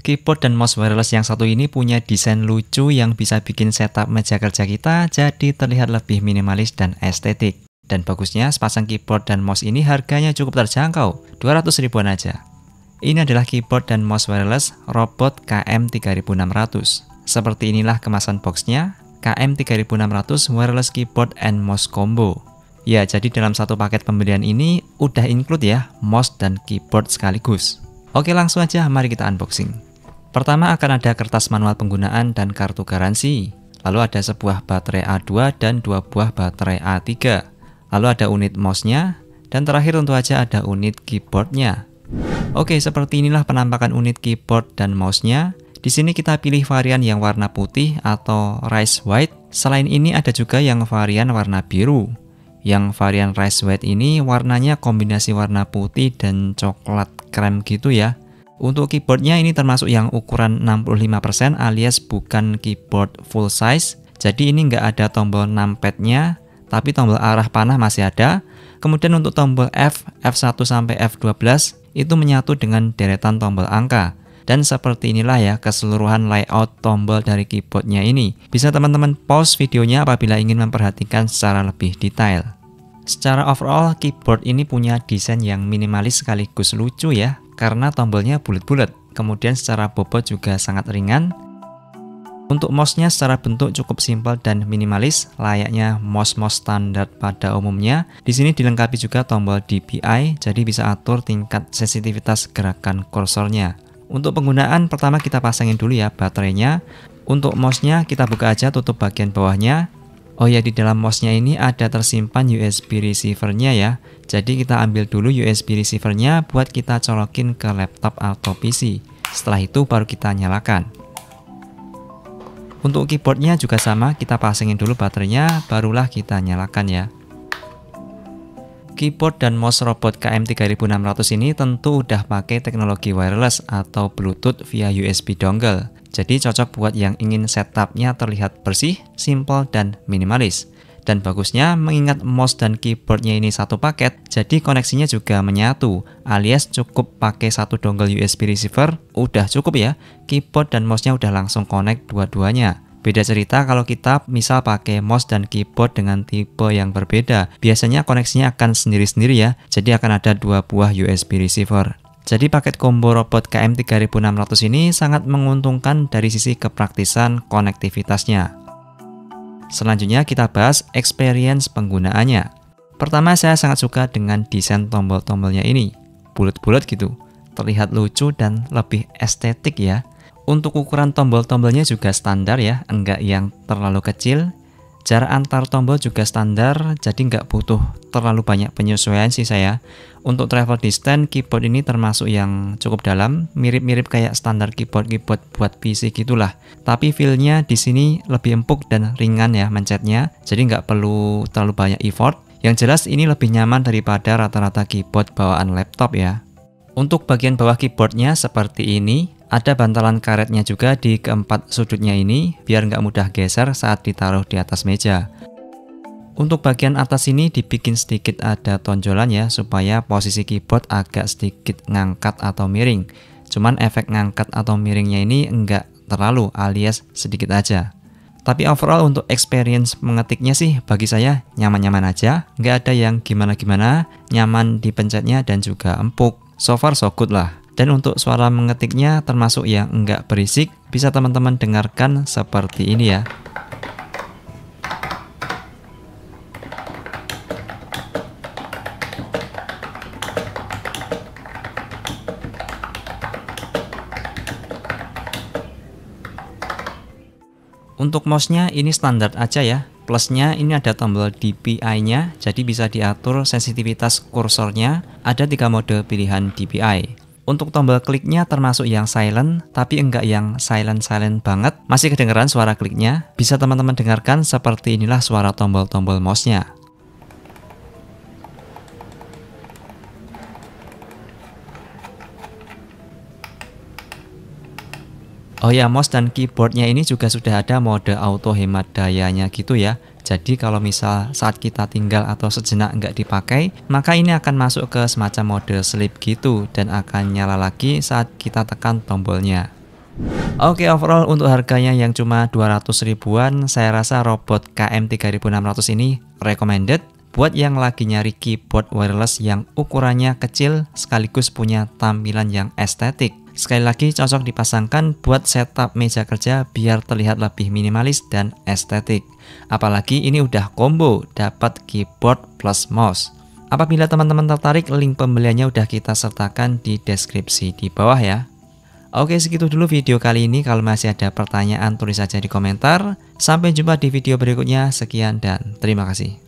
Keyboard dan mouse wireless yang satu ini punya desain lucu yang bisa bikin setup meja kerja kita jadi terlihat lebih minimalis dan estetik. Dan bagusnya sepasang keyboard dan mouse ini harganya cukup terjangkau, 200 ribuan aja. Ini adalah keyboard dan mouse wireless Robot KM3600. Seperti inilah kemasan boxnya, KM3600 Wireless Keyboard and Mouse Combo. Ya, jadi dalam satu paket pembelian ini udah include ya, mouse dan keyboard sekaligus. Oke, langsung aja mari kita unboxing. Pertama akan ada kertas manual penggunaan dan kartu garansi. Lalu ada sebuah baterai A2 dan 2 buah baterai A3. Lalu ada unit mouse-nya, dan terakhir tentu aja ada unit keyboard-nya. Oke, seperti inilah penampakan unit keyboard dan mouse-nya. Di sini kita pilih varian yang warna putih atau rice white. Selain ini ada juga yang varian warna biru. Yang varian rice white ini warnanya kombinasi warna putih dan coklat krem gitu ya. Untuk keyboardnya ini termasuk yang ukuran 65% alias bukan keyboard full size. Jadi ini nggak ada tombol numpadnya, tapi tombol arah panah masih ada. Kemudian untuk tombol F, F1 sampai F12 itu menyatu dengan deretan tombol angka. Dan seperti inilah ya keseluruhan layout tombol dari keyboardnya ini. Bisa teman-teman pause videonya apabila ingin memperhatikan secara lebih detail. Secara overall, keyboard ini punya desain yang minimalis sekaligus lucu ya, karena tombolnya bulat-bulat. Kemudian secara bobot juga sangat ringan. Untuk mouse-nya secara bentuk cukup simpel dan minimalis, layaknya mouse-mouse standar pada umumnya. Di sini dilengkapi juga tombol DPI, jadi bisa atur tingkat sensitivitas gerakan kursornya. Untuk penggunaan, pertama kita pasangin dulu ya baterainya. Untuk mouse-nya kita buka aja tutup bagian bawahnya. Oh ya, di dalam mouse-nya ini ada tersimpan USB receiver-nya ya. Jadi kita ambil dulu USB receiver-nya buat kita colokin ke laptop atau PC. Setelah itu baru kita nyalakan. Untuk keyboard-nya juga sama, kita pasangin dulu baterainya, barulah kita nyalakan ya. Keyboard dan mouse robot KM3600 ini tentu udah pakai teknologi wireless atau Bluetooth via USB dongle. Jadi cocok buat yang ingin setupnya terlihat bersih, simple, dan minimalis. Dan bagusnya mengingat mouse dan keyboardnya ini satu paket, jadi koneksinya juga menyatu, alias cukup pakai satu dongle USB receiver, udah cukup ya. Keyboard dan mouse-nya udah langsung connect dua-duanya. Beda cerita kalau kita misal pakai mouse dan keyboard dengan tipe yang berbeda. Biasanya koneksinya akan sendiri-sendiri ya, jadi akan ada dua buah USB receiver. Jadi paket combo robot KM3600 ini sangat menguntungkan dari sisi kepraktisan konektivitasnya. Selanjutnya kita bahas experience penggunaannya. Pertama, saya sangat suka dengan desain tombol-tombolnya ini. Bulat-bulat gitu, terlihat lucu dan lebih estetik ya. Untuk ukuran tombol-tombolnya juga standar ya, enggak yang terlalu kecil. Jarak antar tombol juga standar, jadi nggak butuh terlalu banyak penyesuaian sih saya. Untuk travel distance, keyboard ini termasuk yang cukup dalam, mirip-mirip kayak standar keyboard buat PC gitulah. Tapi feel-nya di sini lebih empuk dan ringan ya mencetnya, jadi nggak perlu terlalu banyak effort. Yang jelas ini lebih nyaman daripada rata-rata keyboard bawaan laptop ya. Untuk bagian bawah keyboardnya seperti ini. Ada bantalan karetnya juga di keempat sudutnya ini, biar nggak mudah geser saat ditaruh di atas meja. Untuk bagian atas ini dibikin sedikit ada tonjolan ya, supaya posisi keyboard agak sedikit ngangkat atau miring. Cuman efek ngangkat atau miringnya ini enggak terlalu, alias sedikit aja. Tapi overall untuk experience mengetiknya sih bagi saya nyaman-nyaman aja, nggak ada yang gimana-gimana, nyaman dipencetnya dan juga empuk. So far so good lah. Dan untuk suara mengetiknya termasuk yang enggak berisik, bisa teman-teman dengarkan seperti ini ya. Untuk mouse-nya ini standar aja ya. Plusnya ini ada tombol DPI-nya, jadi bisa diatur sensitivitas kursornya. Ada 3 mode pilihan DPI. Untuk tombol kliknya termasuk yang silent, tapi enggak yang silent banget. Masih kedengeran suara kliknya. Bisa teman-teman dengarkan seperti inilah suara tombol-tombol mouse-nya. Oh ya, mouse dan keyboardnya ini juga sudah ada mode auto hemat dayanya gitu ya. Jadi kalau misal saat kita tinggal atau sejenak nggak dipakai, maka ini akan masuk ke semacam mode sleep gitu dan akan nyala lagi saat kita tekan tombolnya. Oke, overall untuk harganya yang cuma 200 ribuan, saya rasa robot KM3600 ini recommended buat yang lagi nyari keyboard wireless yang ukurannya kecil sekaligus punya tampilan yang estetik. Sekali lagi cocok dipasangkan buat setup meja kerja biar terlihat lebih minimalis dan estetik. Apalagi ini udah combo, dapat keyboard plus mouse. Apabila teman-teman tertarik, link pembeliannya udah kita sertakan di deskripsi di bawah ya. Oke, segitu dulu video kali ini. Kalau masih ada pertanyaan, tulis saja di komentar. Sampai jumpa di video berikutnya. Sekian dan terima kasih.